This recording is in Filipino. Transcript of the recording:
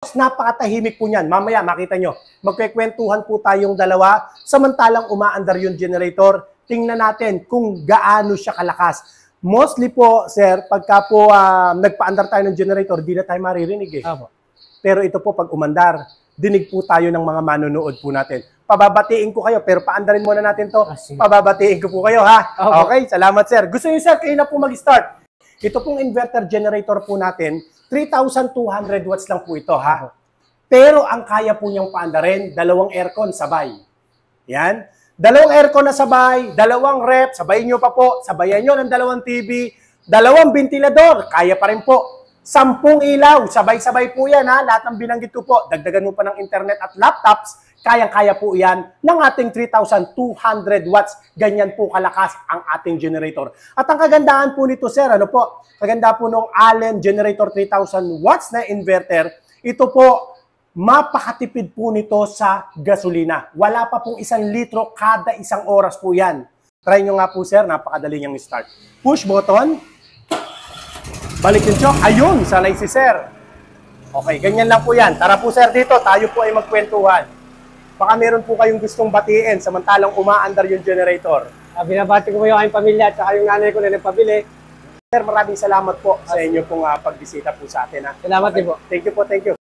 Napakatahimik po niyan. Mamaya makita nyo. Magkwekwentuhan po tayong dalawa. Samantalang umaandar yung generator, tingnan natin kung gaano siya kalakas. Mostly po, sir, pagka po nagpaandar tayo ng generator, di na tayo maririnig eh. Opo. Pero ito po, pag umandar, dinig po tayo ng mga manonood po natin. Pababatiin ko kayo, pero paandarin muna natin to. Pababatiin ko po kayo, ha? Okay, salamat, sir. Gusto niyo, sir, kayo na po mag-start. Ito pong inverter generator po natin, 3,200 watts lang po ito, ha? Pero ang kaya po niyang paandarin, dalawang aircon sabay. Yan. Dalawang aircon na sabay, dalawang rep, sabayin nyo pa po, sabayan nyo ng dalawang TV, dalawang ventilador, kaya pa rin po. 10 ilaw, sabay-sabay po yan, ha? Lahat ng binanggit ko po, dagdagan mo pa ng internet at laptops, kayang-kaya po yan ng ating 3,200 watts. Ganyan po kalakas ang ating generator. At ang kagandahan po nito, sir, ano po? Kaganda po nung Allen Generator 3,000 watts na inverter, ito po, mapakatipid po nito sa gasolina. Wala pa pong 1 litro kada isang oras po yan. Try nyo nga po, sir, napakadali niyang start. Push button. Balik yung choke. Ayun, sanay si sir. Okay, ganyan lang po yan. Tara po, sir, dito. Tayo po ay magkwentuhan. Baka meron po kayong gustong batiin samantalang umaandar yung generator. Binabati ko po yung aking pamilya at saka yung nanay ko na nagpabili. Sir, maraming salamat po sa inyo pong pagbisita po sa atin. Ha? Salamat din po. Thank you po, thank you.